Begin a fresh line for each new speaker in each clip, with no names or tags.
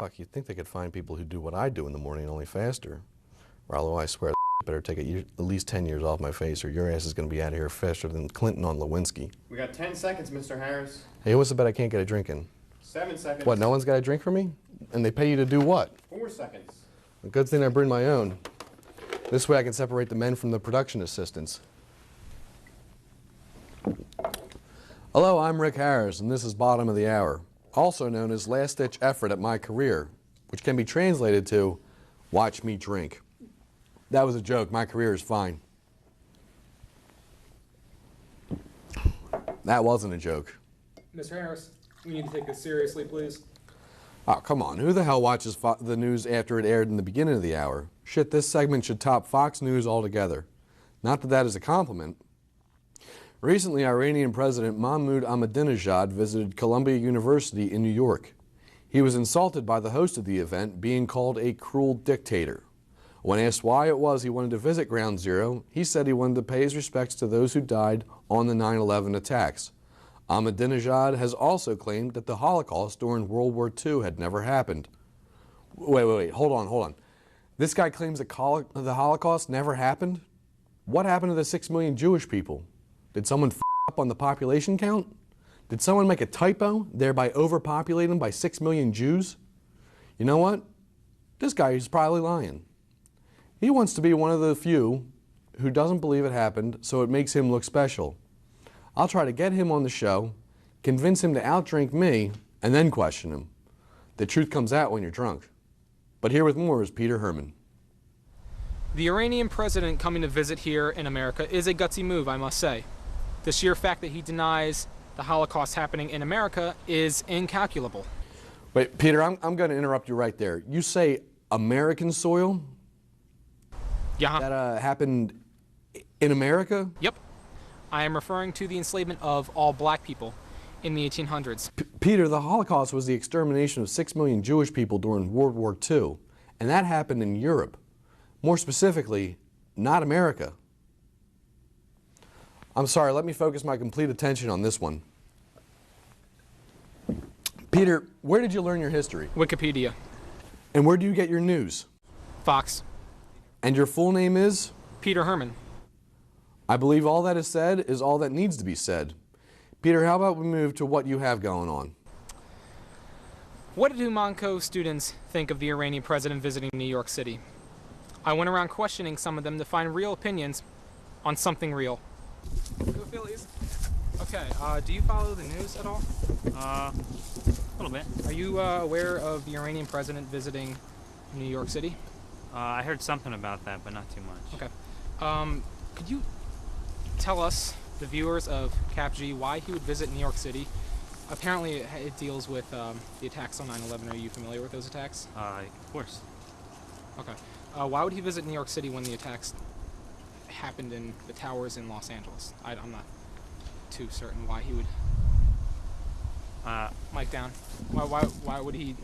Fuck, you'd think they could find people who do what I do in the morning, only faster. Rollo, I swear, better take at least 10 years off my face or your ass is going to be out of here faster than Clinton on Lewinsky.
We got 10 seconds, Mr. Harris.
Hey, what's the bet I can't get a drink in?
7 seconds.
What, no one's got a drink for me? And they pay you to do what?
4 seconds.
A good thing I bring my own. This way I can separate the men from the production assistants. Hello, I'm Rick Harris, and this is Bottom of the Hour, also known as last-ditch effort at my career, which can be translated to, watch me drink. That was a joke. My career is fine. That wasn't a joke.
Mr. Harris, we need to take this seriously, please.
Oh, come on. Who the hell watches the news after it aired in the beginning of the hour? Shit, this segment should top Fox News altogether. Not that that is a compliment. Recently, Iranian President Mahmoud Ahmadinejad visited Columbia University in New York. He was insulted by the host of the event, being called a cruel dictator. When asked why it was he wanted to visit Ground Zero, he said he wanted to pay his respects to those who died on the 9/11 attacks. Ahmadinejad has also claimed that the Holocaust during World War II had never happened. Wait, hold on. This guy claims the Holocaust never happened? What happened to the 6 million Jewish people? Did someone f up on the population count? Did someone make a typo, thereby overpopulating by 6 million Jews? You know what? This guy is probably lying. He wants to be one of the few who doesn't believe it happened, so it makes him look special. I'll try to get him on the show, convince him to outdrink me, and then question him. The truth comes out when you're drunk. But here with more is Peter Herman.
The Iranian president coming to visit here in America is a gutsy move, I must say. The sheer fact that he denies the Holocaust happening in America is incalculable.
Wait, Peter, I'm going to interrupt you right there. You say American soil?
Yeah.
That happened in America?
Yep. I am referring to the enslavement of all black people in the 1800s.
Peter, the Holocaust was the extermination of 6 million Jewish people during World War II, and that happened in Europe. More specifically, not America. I'm sorry, let me focus my complete attention on this one. Peter, where did you learn your history?
Wikipedia.
And where do you get your news?
Fox.
And your full name is?
Peter Herman.
I believe all that is said is all that needs to be said. Peter, how about we move to what you have going on?
What do Monco students think of the Iranian president visiting New York City? I went around questioning some of them to find real opinions on something real. Go Phillies. Okay, do you follow the news at all?
A little bit.
Are you aware of the Iranian president visiting New York City?
I heard something about that, but not too much.
Okay. Could you tell us, the viewers of CAPG, why he would visit New York City? Apparently it deals with the attacks on 9/11. Are you familiar with those attacks?
Of course.
Okay. Why would he visit New York City when the attacks happened in the towers in Los Angeles? I'm not too certain why he would. Mic down. Why would he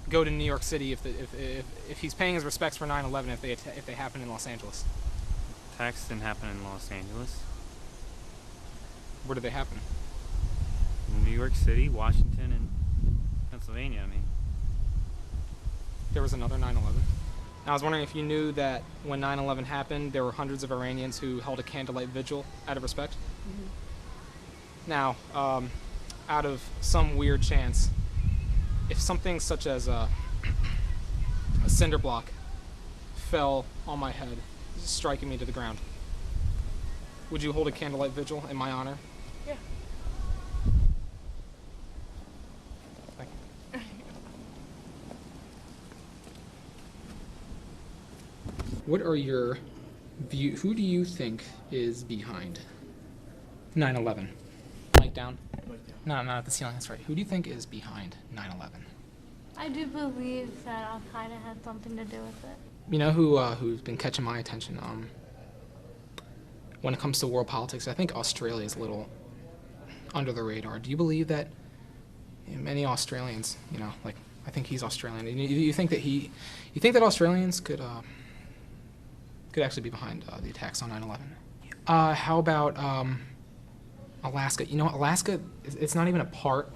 go to New York City if he's paying his respects for 9/11 if they happen in Los Angeles?
Attacks didn't happen in Los Angeles.
Where did they happen?
New York City, Washington, and Pennsylvania. I mean,
there was another 9/11. I was wondering if you knew that when 9/11 happened, there were hundreds of Iranians who held a candlelight vigil out of respect. Mm-hmm. Now, out of some weird chance, if something such as a cinder block fell on my head, striking me to the ground, would you hold a candlelight vigil in my honor?
Yeah.
Thank you. What are your view? Who do you think is behind 9/11? Mic down. No, not at the ceiling. That's right. Who do you think is behind 9/11?
I do believe that Al-Qaeda had something to do with it.
You know who's been catching my attention? When it comes to world politics, I think Australia is a little under the radar. Do you believe that many Australians, like I think he's Australian. You think that Australians could actually be behind the attacks on 9/11? How about Alaska? You know, Alaska, it's not even a part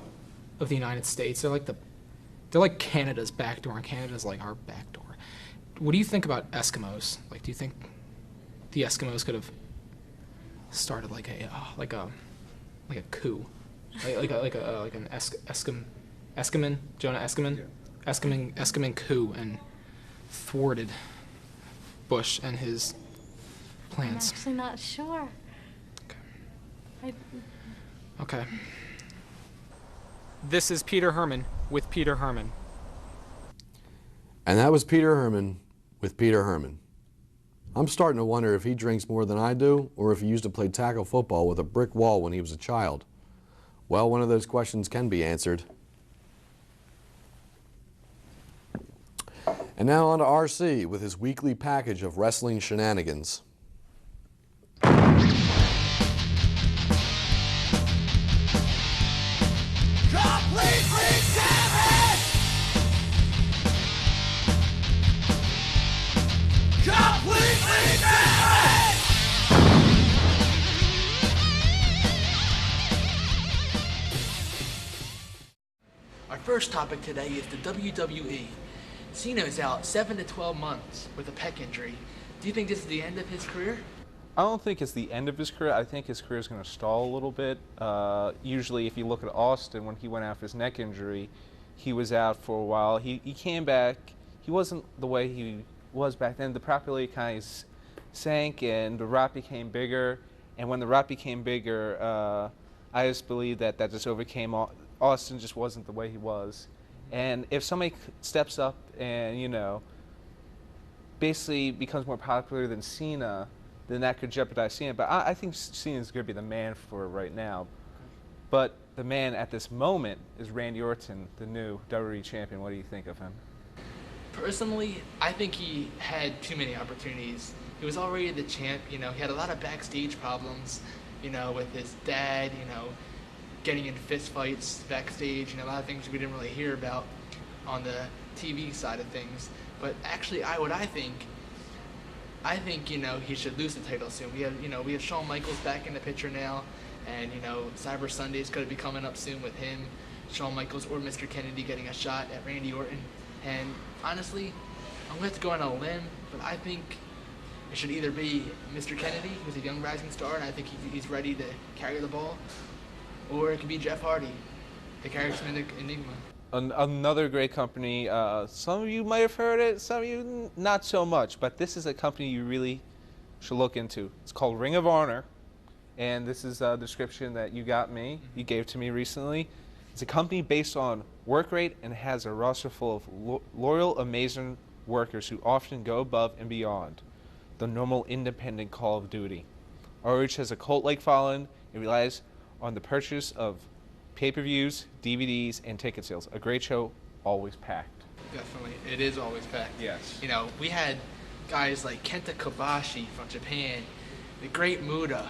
of the United States. They're They're like Canada's backdoor, and Canada's like our backdoor. What do you think about Eskimos? Like, do you think the Eskimos could have started like a coup, like an Eskimo Jonah Eskimin coup and thwarted Bush and his
I'm
plans?
actually not sure.
Okay. This is Peter Herman with Peter Herman.
And that was Peter Herman with Peter Herman. I'm starting to wonder if he drinks more than I do, or if he used to play tackle football with a brick wall when he was a child. Well, one of those questions can be answered. And now on to RC with his weekly package of wrestling shenanigans.
Our first topic today is the WWE. Cena is out 7 to 12 months with a pec injury. Do you think this is the end of his career?
I don't think it's the end of his career. I think his career is going to stall a little bit. Usually, if you look at Austin, when he went after his neck injury, he was out for a while. He came back. He wasn't the way he was back then. The popularity kind of sank, and the rap became bigger. And when the rap became bigger, I just believe that just overcame Austin. Just wasn't the way he was. And if somebody steps up and, you know, basically becomes more popular than Cena, then that could jeopardize Cena. But I think Cena's going to be the man for it right now. But the man at this moment is Randy Orton, the new WWE champion. What do you think of him?
Personally, I think he had too many opportunities. He was already the champ, you know, he had a lot of backstage problems, you know, with his dad, you know, getting in fist fights backstage, and a lot of things we didn't really hear about on the TV side of things. But actually, I think, you know, he should lose the title soon. We have Shawn Michaels back in the picture now, and, you know, Cyber Sunday is going to be coming up soon with him, Shawn Michaels or Mr. Kennedy getting a shot at Randy Orton. And honestly, I'm going to have to go on a limb, but I think it should either be Mr. Kennedy, who's a young rising star, and I think he's ready to carry the ball, or it could be Jeff Hardy, the charismatic enigma.
Another great company. Some of you might have heard it, some of you not so much, but this is a company you really should look into. It's called Ring of Honor, and this is a description that you gave to me recently. It's a company based on work rate and has a roster full of loyal, amazing workers who often go above and beyond the normal independent Call of Duty. RH has a cult-like following and relies on the purchase of pay-per-views, DVDs, and ticket sales. A great show, always packed.
Definitely, it is always packed.
Yes.
You know, we had guys like Kenta Kobashi from Japan, the Great Muda,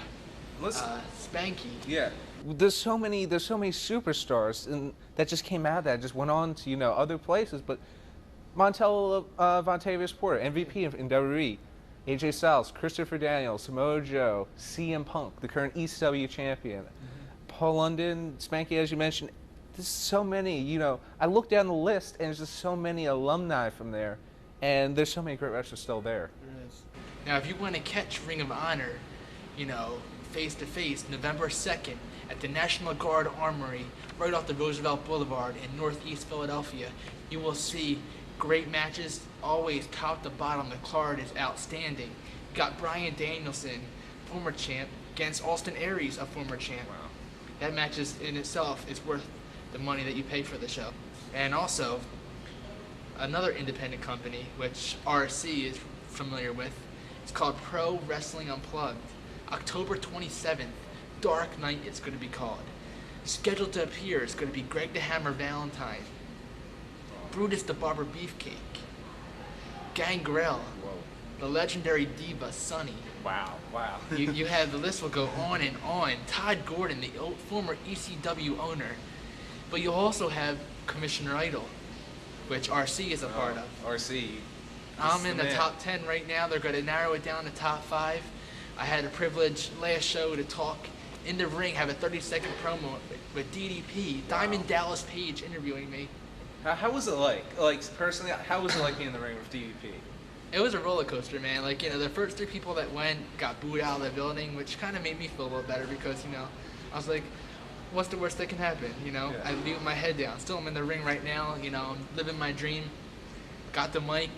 Spanky.
Yeah. There's so many superstars and that just came out that just went on to, you know, other places. But Montel Vontavious Porter, MVP in WWE, AJ Styles, Christopher Daniels, Samoa Joe, CM Punk, the current ECW champion, Paul London, Spanky, as you mentioned. There's so many, you know. I look down the list and there's just so many alumni from there, and there's so many great wrestlers still there.
There is. Now, if you want to catch Ring of Honor, you know, face to face, November 2nd at the National Guard Armory, right off the Roosevelt Boulevard in Northeast Philadelphia, you will see great matches, always top to bottom. The card is outstanding. You got Bryan Danielson, former champ, against Austin Aries, a former champ.
Wow.
That match in itself is worth the money that you pay for the show. And also, another independent company, which RC is familiar with, it's called Pro Wrestling Unplugged. October 27th, Dark Night it's going to be called. Scheduled to appear is going to be Greg the Hammer Valentine, Brutus the Barber Beefcake, Gangrel, the legendary diva Sunny.
Wow.
You have, the list will go on and on. Todd Gordon, the former ECW owner. But you'll also have Commissioner Idol, which RC is a part of.
RC.
I'm in the top 10 right now. They're going to narrow it down to top 5. I had the privilege last show to talk in the ring, have a 30-second promo with DDP, Diamond Dallas Page interviewing me.
How was it like? Like, personally, how was it like being in the ring with DVP?
It was a roller coaster, man. Like, the first 3 people that went got booed out of the building, which kind of made me feel a little better because, I was like, what's the worst that can happen?
Yeah.
I leave with my head down. Still, I'm in the ring right now. I'm living my dream. Got the mic,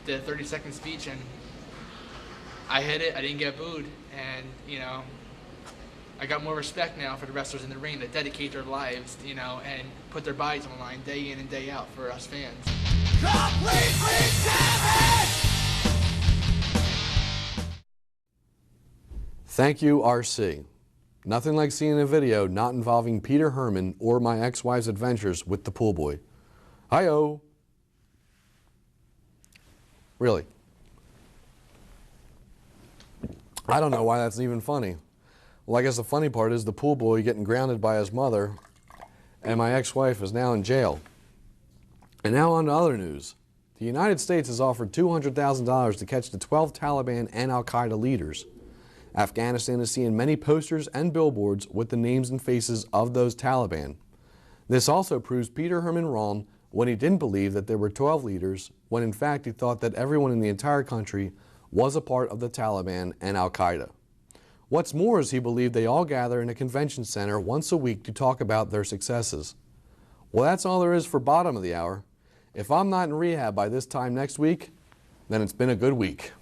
did a 30-second speech, and I hit it. I didn't get booed, and I got more respect now for the wrestlers in the ring that dedicate their lives, and put their bodies on the line day in and day out for us fans.
Thank you, RC. Nothing like seeing a video not involving Peter Herman or my ex-wife's adventures with the pool boy. Hi-oh. Really. I don't know why that's even funny. Well, I guess the funny part is the pool boy getting grounded by his mother, and my ex-wife is now in jail. And now on to other news. The United States has offered $200,000 to catch the 12 Taliban and Al-Qaeda leaders. Afghanistan is seeing many posters and billboards with the names and faces of those Taliban. This also proves Peter Herman wrong when he didn't believe that there were 12 leaders, when in fact he thought that everyone in the entire country was a part of the Taliban and Al-Qaeda. What's more is he believed they all gather in a convention center once a week to talk about their successes. Well, that's all there is for Bottom of the Hour. If I'm not in rehab by this time next week, then it's been a good week.